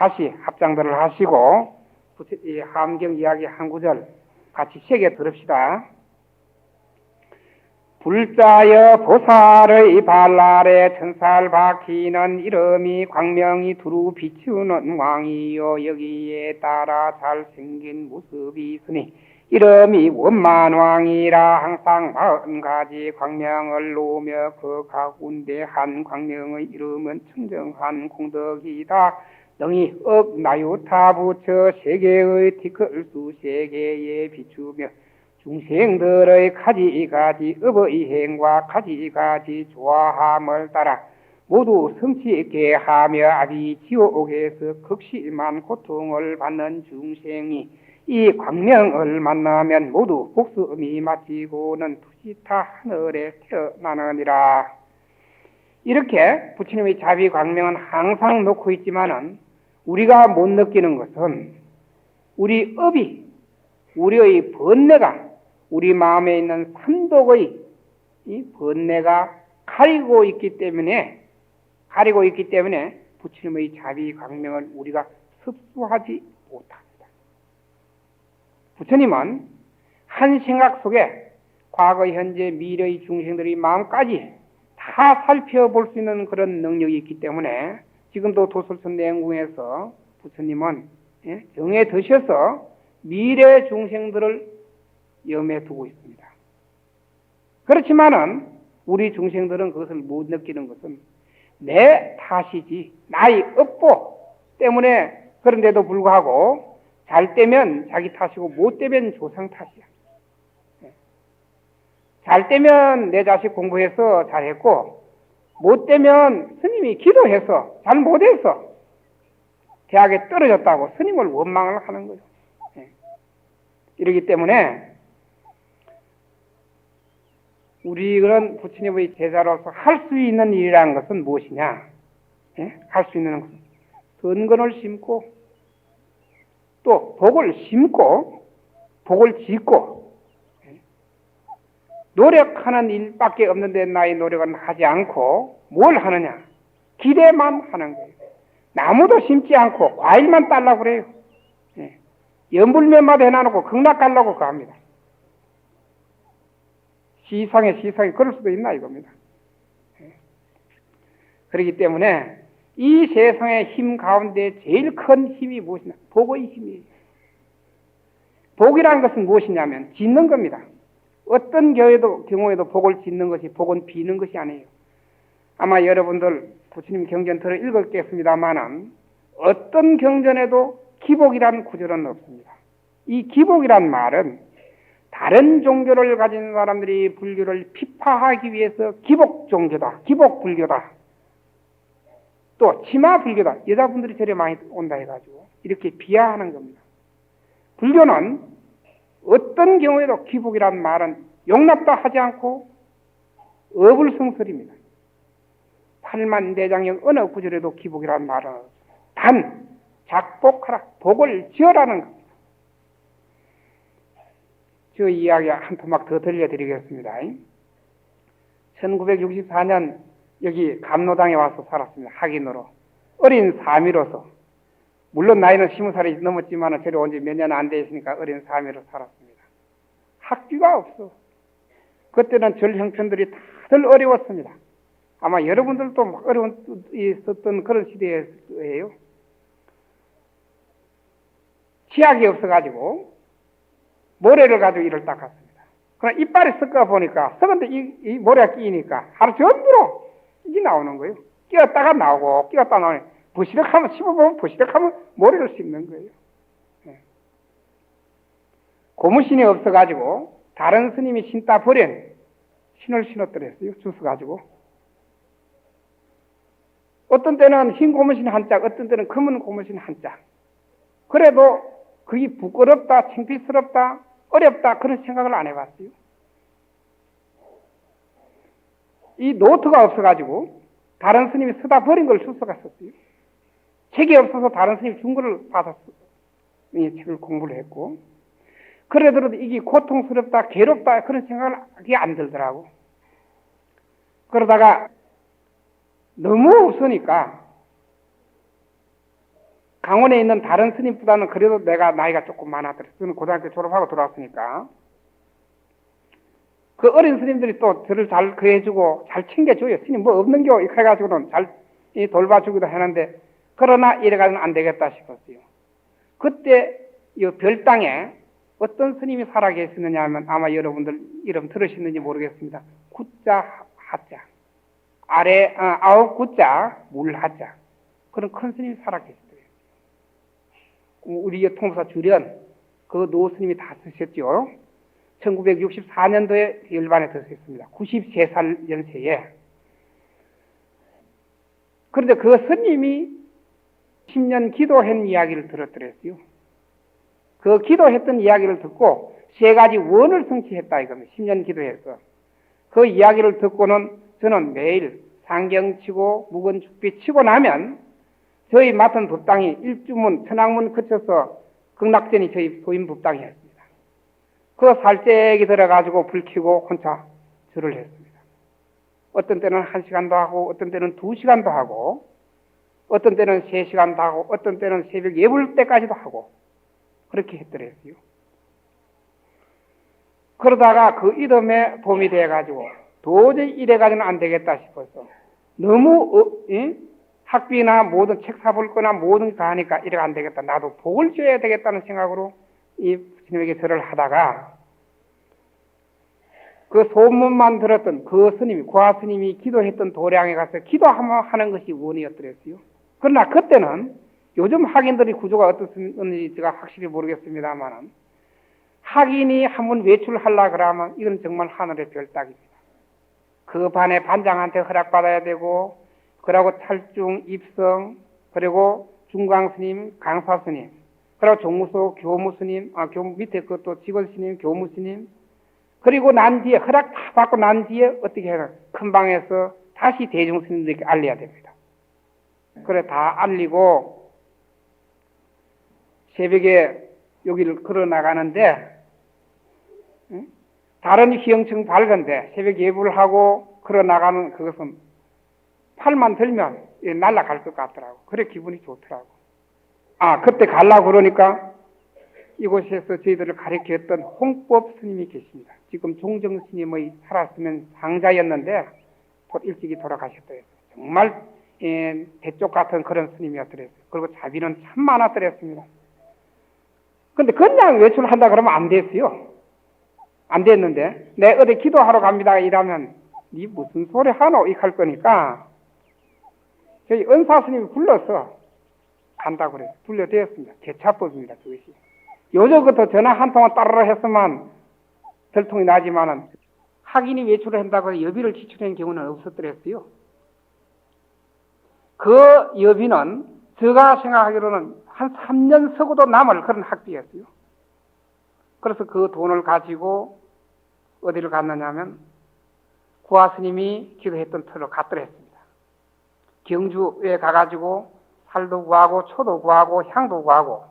다시 합장들을 하시고 이 함경 이야기 한 구절 같이 새겨 들읍시다. 불자여 보살의 발날에 천살 박히는 이름이 광명이 두루 비추는 왕이요 여기에 따라 잘생긴 모습이 있으니 이름이 원만왕이라 항상 40가지 광명을 놓으며 그 가운데 한 광명의 이름은 청정한 공덕이다. 능히 억나유타 부처 세계의 티끌수 세계에 비추며 중생들의 가지가지 업의 행과 가지가지 좋아함을 따라 모두 성취 있게 하며 아비 지옥에서 극심한 고통을 받는 중생이 이 광명을 만나면 모두 복습이 마치고는 투시타 하늘에 태어나느니라. 이렇게 부처님의 자비 광명은 항상 놓고 있지만은 우리가 못 느끼는 것은 우리 업이, 우리의 번뇌가, 우리 마음에 있는 삼독의 이 번뇌가 가리고 있기 때문에 부처님의 자비 광명을 우리가 습수하지 못합니다. 부처님은 한 생각 속에 과거, 현재, 미래의 중생들의 마음까지 다 살펴볼 수 있는 그런 능력이 있기 때문에 지금도 도솔천 내행궁에서 부처님은 정해 드셔서 미래 중생들을 염해 두고 있습니다. 그렇지만은 우리 중생들은 그것을 못 느끼는 것은 내 탓이지 나의 업보 때문에 그런데도 불구하고 잘 때면 자기 탓이고 못 되면 조상 탓이야. 잘 때면 내 자식 공부해서 잘했고 못 되면 스님이 기도해서 잘 못해서 대학에 떨어졌다고 스님을 원망을 하는 거죠. 이러기 때문에 우리 그런 부처님의 제자로서 할 수 있는 일이라는 것은 무엇이냐? 할 수 있는 것은 선근을 심고 또 복을 심고 복을 짓고 노력하는 일밖에 없는데 나의 노력은 하지 않고 뭘 하느냐? 기대만 하는 거예요. 나무도 심지 않고 과일만 따려고 그래요. 연불면마다 해놔놓고 극락 가려고 그거 합니다. 시상에 그럴 수도 있나 이겁니다. 그렇기 때문에 이 세상의 힘 가운데 제일 큰 힘이 무엇이냐? 복의 힘이에요. 복이라는 것은 무엇이냐면 짓는 겁니다. 어떤 경우에도 복을 짓는 것이 복은 비는 것이 아니에요. 아마 여러분들 부처님 경전 들어 읽었겠습니다만은 어떤 경전에도 기복이라는 구절은 없습니다. 이 기복이란 말은 다른 종교를 가진 사람들이 불교를 피파하기 위해서 기복 종교다, 기복 불교다, 또 치마 불교다, 여자분들이 저래 많이 온다 해가지고 이렇게 비하하는 겁니다. 불교는 어떤 경우에도 기복이란 말은 용납도 하지 않고 어불성설입니다. 팔만대장경 어느 구절에도 기복이란 말은 단 작복하라, 복을 지어라는 겁니다. 저 이야기 한 토막 더 들려드리겠습니다. 1964년 여기 감로당에 와서 살았습니다. 학인으로. 어린 사미로서. 물론 나이는 20살이 넘었지만 저리 온 지 몇 년 안 되었으니까 어린 사미로 살았습니다. 학비가 없어. 그때는 절 형편들이 다들 어려웠습니다. 아마 여러분들도 막 어려운 있었던 그런 시대예요. 치약이 없어가지고 모래를 가지고 이를 닦았습니다. 그러나 이빨이 썩어 보니까 썩은데 이 모래가 끼니까 하루 전부로 이게 나오는 거예요. 끼었다가 나오고 끼었다 나오니 부시럭하면 씹어보면 부시럭하면 모래를 씹는 거예요. 고무신이 없어가지고 다른 스님이 신다 버린 신을 신었더랬어요. 주워가지고. 어떤 때는 흰 고무신 한 짝, 어떤 때는 검은 고무신 한 짝. 그래도 그게 부끄럽다, 창피스럽다, 어렵다 그런 생각을 안 해봤어요. 이 노트가 없어가지고 다른 스님이 쓰다 버린 걸 주워갔었어요. 책이 없어서 다른 스님이 준 거를 받았어. 이 책을 공부를 했고. 그래도 이게 고통스럽다, 괴롭다 그런 생각을 하게 안 들더라고. 그러다가 너무 없으니까 강원에 있는 다른 스님보다는 그래도 내가 나이가 조금 많았더랬어요. 저는 고등학교 졸업하고 들어왔으니까. 그 어린 스님들이 또 저를 잘 그해주고 잘 챙겨줘요. 스님 뭐 없는겨? 이렇게 해가지고는 잘 돌봐주기도 하는데, 그러나 이래가지고는 안 되겠다 싶었어요. 그때 이 별당에 어떤 스님이 살아계시느냐 하면 아마 여러분들 이름 들으셨는지 모르겠습니다. 구자 하자. 아래 아홉 구자 물 하자. 그런 큰 스님이 살아계시더래요. 우리 통사 주련 그 노 스님이 다 쓰셨죠. 1964년도에 열반에 들었습니다. 93살 연세에. 그런데 그 스님이 10년 기도한 이야기를 들었더랬어요. 그 기도했던 이야기를 듣고 세 가지 원을 성취했다 이겁니다. 10년 기도해서. 그 이야기를 듣고는 저는 매일 상경 치고 묵은 죽비 치고 나면 저희 맡은 법당이 일주문 천왕문 거쳐서 극락전이 저희 소임 법당이었습니다. 그 살짝이 들어가지고 불 켜고 혼자 절을 했습니다. 어떤 때는 1시간도 하고 어떤 때는 2시간도 하고 어떤 때는 3시간도 하고 어떤 때는 새벽 예불 때까지도 하고 그렇게 했더랬어요. 그러다가 그 이듬해 봄이 돼가지고 도저히 이래가지고는 안 되겠다 싶어서 너무 학비나 모든 책 사볼 거나 모든 다 하니까 이래 안 되겠다. 나도 복을 줘야 되겠다는 생각으로 이 스님에게 절을 하다가 그 소문만 들었던 그 스님이 고아 스님이 기도했던 도량에 가서 기도하는 것이 원이었더랬어요. 그러나 그때는 요즘 학인들의 구조가 어떻는지 제가 확실히 모르겠습니다만 학인이 한번 외출하려 그러면 이건 정말 하늘의 별따기입니다. 그 반에 반장한테 허락받아야 되고 그리고 탈중, 입성, 그리고 중광스님, 강사스님, 그리고 종무소 교무스님, 밑에 그것도 직원스님, 교무스님, 그리고 난 뒤에 허락 다 받고 난 뒤에 어떻게 해야 큰 방에서 다시 대중스님들에게 알려야 됩니다. 그래 다 알리고 새벽에 여기를 걸어 나가는데 다른 희영층 밝은데 새벽 예불을 하고 걸어 나가는 그것은 팔만 들면 날아갈 것 같더라고. 그래 기분이 좋더라고. 그때 가려고 그러니까 이곳에서 저희들을 가르쳤던 홍법 스님이 계십니다. 지금 종정 스님의 살았으면 상자였는데 일찍이 돌아가셨더랬어요. 정말 대쪽 같은 그런 스님이었더랬어요. 그리고 자비는 참 많았더랬습니다. 근데 그냥 외출한다 그러면 안 됐어요. 안 됐는데 내 어디 기도하러 갑니다 이러면 니 무슨 소리 하노 이렇게 할 거니까 저희 은사 스님이 불러서 간다고 그래요. 불려대었습니다. 개차법입니다. 그것이. 요즘부터 전화 한 통화 따르르 했으면 들통이 나지만은 학인이 외출을 한다고 여비를 지출한 경우는 없었더랬어요. 그 여비는 제가 생각하기로는 한 3년 서고도 남을 그런 학비였어요. 그래서 그 돈을 가지고 어디를 갔느냐면 구화스님이 기도했던 터로 갔더랬습니다. 경주에 가가지고 살도 구하고 초도 구하고 향도 구하고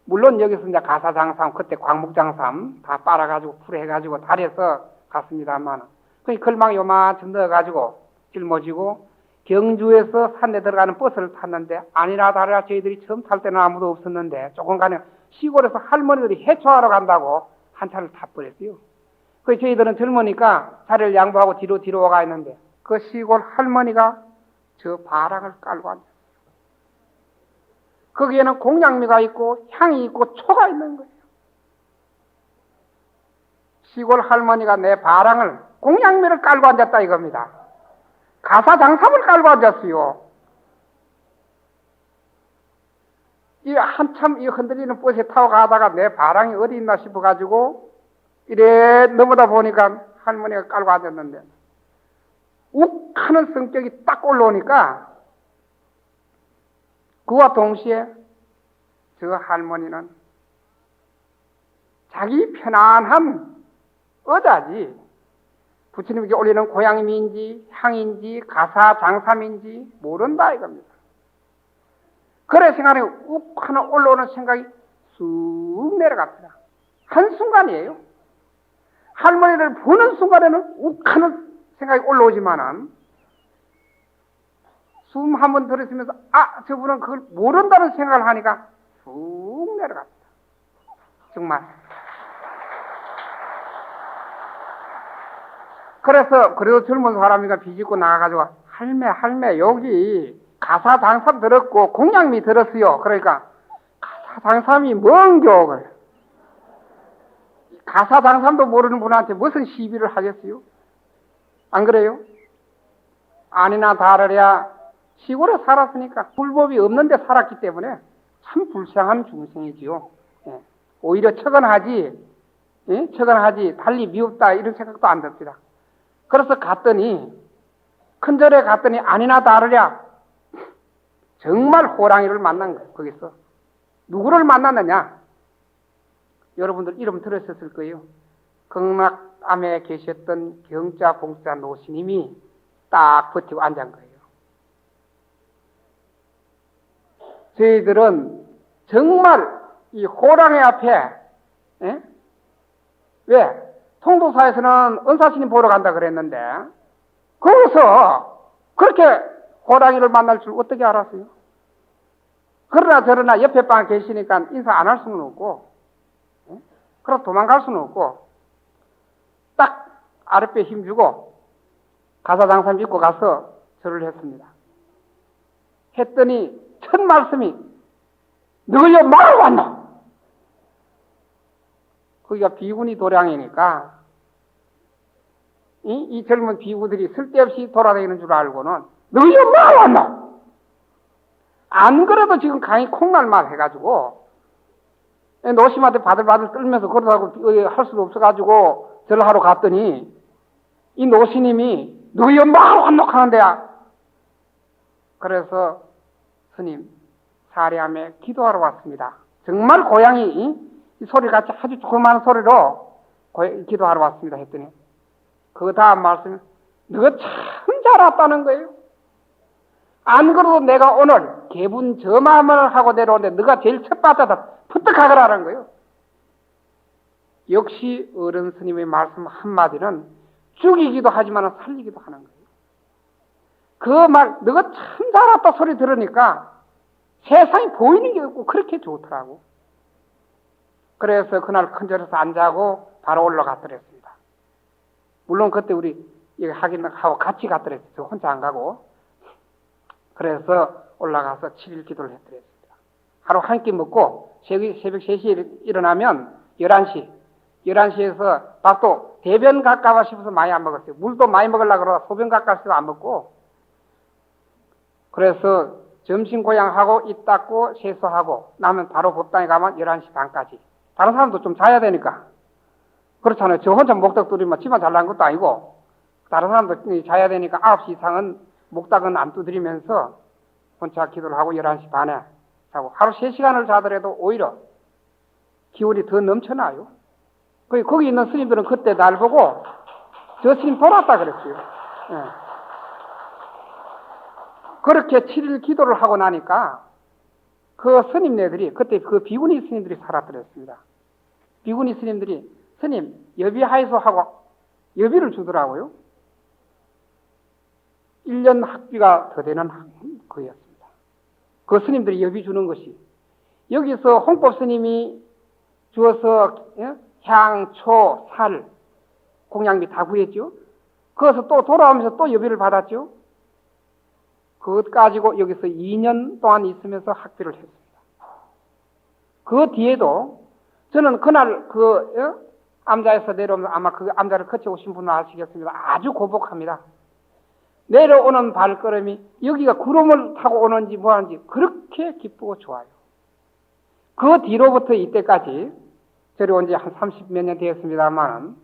물론 여기서 이제 가사장삼 그때 광목장삼 다 빨아가지고 풀해가지고 달여서 갔습니다만 그 걸망 요만큼 넣어가지고 짊어지고 경주에서 산에 들어가는 버스를 탔는데 아니나 다르나 저희들이 처음 탈 때는 아무도 없었는데 조금 가면 시골에서 할머니들이 해초하러 간다고 한 차를 타버렸어요. 그 저희들은 젊으니까 자리를 양보하고 뒤로 와가 있는데 그 시골 할머니가 저 바랑을 깔고 앉았어요. 거기에는 공양미가 있고 향이 있고 초가 있는 거예요. 시골 할머니가 내 바랑을 공양미를 깔고 앉았다 이겁니다. 가사장삼을 깔고 앉았어요. 이 한참 이 흔들리는 버스에 타고 가다가 내 바랑이 어디 있나 싶어가지고 이래 넘어다 보니까 할머니가 깔고 앉았는데 욱 하는 성격이 딱 올라오니까 그와 동시에 저 할머니는 자기 편안한 의자지 부처님께 올리는 고향미인지 향인지 가사장삼인지 모른다 이겁니다. 그래 생각에 욱 하나 올라오는 생각이 쑥 내려갑니다. 한순간이에요. 할머니를 보는 순간에는 욱 하는 생각이 올라오지만은 숨 한 번 들이쉬면서 저분은 그걸 모른다는 생각을 하니까 쑥 내려갑니다. 정말. 그래서 그래도 젊은 사람이가 비집고 나가가지고 할매 여기 가사장삼 들었고 공양미 들었어요. 그러니까 가사장삼이 뭔겨? 그래. 가사장삼도 모르는 분한테 무슨 시비를 하겠어요? 안 그래요? 아니나 다르랴 시골에 살았으니까 불법이 없는데 살았기 때문에 참 불쌍한 중생이지요. 예. 오히려 척언하지, 예? 척언하지 달리 미웠다 이런 생각도 안 듭니다. 그래서 갔더니 큰절에 갔더니 아니나 다르랴 정말 호랑이를 만난 거예요. 거기서 누구를 만났느냐? 여러분들 이름 들으셨을 거예요. 극락암에 계셨던 경자 봉자 노스님이 딱 버티고 앉은 거예요. 저희들은 정말 이 호랑이 앞에, 예? 왜? 통도사에서는 은사스님 보러 간다 그랬는데 거기서 그렇게 호랑이를 만날 줄 어떻게 알았어요? 그러나 저러나 옆에 방에 계시니까 인사 안 할 수는 없고, 예? 그럼 도망갈 수는 없고 딱 아랫배에 힘주고 가사장삼 입고 가서 절을 했습니다. 했더니 첫 말씀이 너희여 뭐하러 왔노? 거기가 비구니 도량이니까 이 젊은 비구들이 쓸데없이 돌아다니는 줄 알고는 너희여 뭐하러 왔노? 안 그래도 지금 강이 콩날만 해가지고 노심한테 바들바들 떨면서 그러다고 할 수도 없어가지고 절하러 갔더니 이 노시님이 너희여 뭐하러 왔노? 하는데야. 그래서 스님 사례함에 기도하러 왔습니다. 정말 고양이 이 소리같이 아주 조그마한 소리로 기도하러 왔습니다 했더니 그 다음 말씀 너가 참 잘 왔다는 거예요. 안 그래도 내가 오늘 개분 점함을 하고 내려오는데 너가 제일 첫 바다다 푸떡하거라는 거예요. 역시 어른 스님의 말씀 한마디는 죽이기도 하지만 살리기도 하는 거예요. 그 말 너가 참 잘 왔다 소리 들으니까 세상이 보이는 게 없고 그렇게 좋더라고. 그래서 그날 큰절에서 안 자고 바로 올라갔더랬습니다. 물론 그때 우리 하고 같이 갔더랬어요. 혼자 안 가고. 그래서 올라가서 7일 기도를 했더랬습니다. 하루 한 끼 먹고 새벽 3시에 일어나면 11시에서 밥도 대변 갈까 싶어서 많이 안 먹었어요. 물도 많이 먹으려고 그러다 소변 갈까 싶어서 안 먹고 그래서 점심 고향하고 입 닦고 세수하고 나면 바로 법당에 가면 11시 반까지. 다른 사람도 좀 자야 되니까. 그렇잖아요. 저 혼자 목탁 두드리면 집안 잘 나는 것도 아니고 다른 사람도 자야 되니까 9시 이상은 목탁은 안 두드리면서 혼자 기도를 하고 11시 반에 자고 하루 3시간을 자더라도 오히려 기운이 더 넘쳐나요. 거기 있는 스님들은 그때 날 보고 저 스님 돌았다 그랬어요. 예. 그렇게 7일 기도를 하고 나니까 그 스님네들이 그때 그 비구니 스님들이 살았더랬습니다. 비구니 스님들이 스님 여비하이소 하고 여비를 주더라고요. 1년 학비가 더 되는 거였습니다. 그 스님들이 여비 주는 것이 여기서 홍법 스님이 주어서 향, 초, 살, 공양비 다 구했죠. 거기서 또 돌아오면서 또 여비를 받았죠. 그것 가지고 여기서 2년 동안 있으면서 학비를 했습니다. 그 뒤에도 저는 그날 암자에서 내려오면 아마 그 암자를 거쳐오신 분은 아시겠습니다. 아주 고복합니다. 내려오는 발걸음이 여기가 구름을 타고 오는지 뭐하는지 그렇게 기쁘고 좋아요. 그 뒤로부터 이때까지 저리 온 지 한 30몇 년 되었습니다만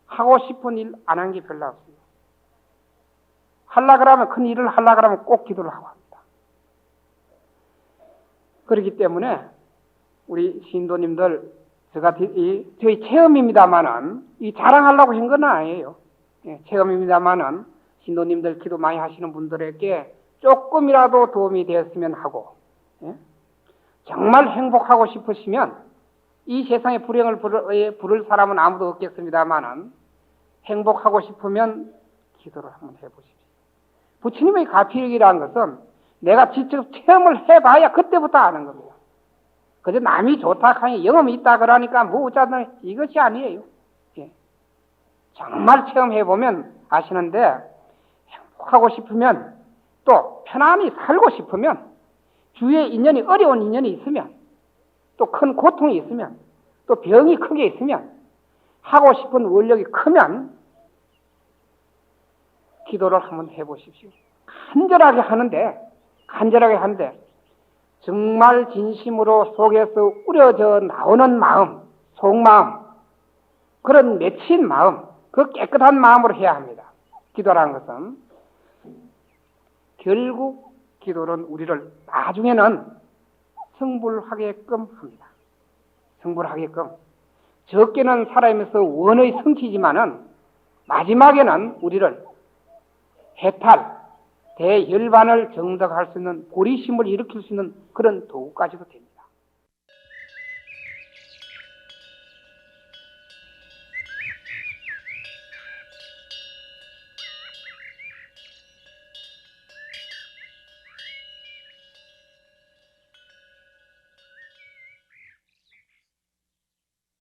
하고 싶은 일 안 한 게 별로 없어요. 하려고 하면 큰 일을 하려고 하면 꼭 기도를 하고 합니다. 그렇기 때문에 우리 신도님들 저희 체험입니다만은 이 자랑하려고 한 건 아니에요. 예, 체험입니다만은 신도님들 기도 많이 하시는 분들에게 조금이라도 도움이 되었으면 하고 예? 정말 행복하고 싶으시면 이 세상에 불행을 부를 사람은 아무도 없겠습니다만은 행복하고 싶으면 기도를 한번 해보십시오. 부처님의 가피력이라는 것은 내가 직접 체험을 해봐야 그때부터 아는 겁니다. 그저 남이 좋다 하니 영험이 있다 그러니까 뭐 어쩌든 이것이 아니에요. 예. 정말 체험해보면 아시는데 행복하고 싶으면 또 편안히 살고 싶으면 주위에 인연이 어려운 인연이 있으면 또 큰 고통이 있으면 또 병이 크게 있으면 하고 싶은 원력이 크면 기도를 한번 해보십시오. 간절하게 하는데 정말 진심으로 속에서 우려져 나오는 마음, 속마음, 그런 맺힌 마음, 그 깨끗한 마음으로 해야 합니다. 기도라는 것은 결국 기도는 우리를 나중에는 성불하게끔 합니다. 성불하게끔. 적게는 살아가면서 원의 성취지만은 마지막에는 우리를 해탈, 대열반을 정덕할 수 있는 보리심을 일으킬 수 있는 그런 도구까지도 됩니다.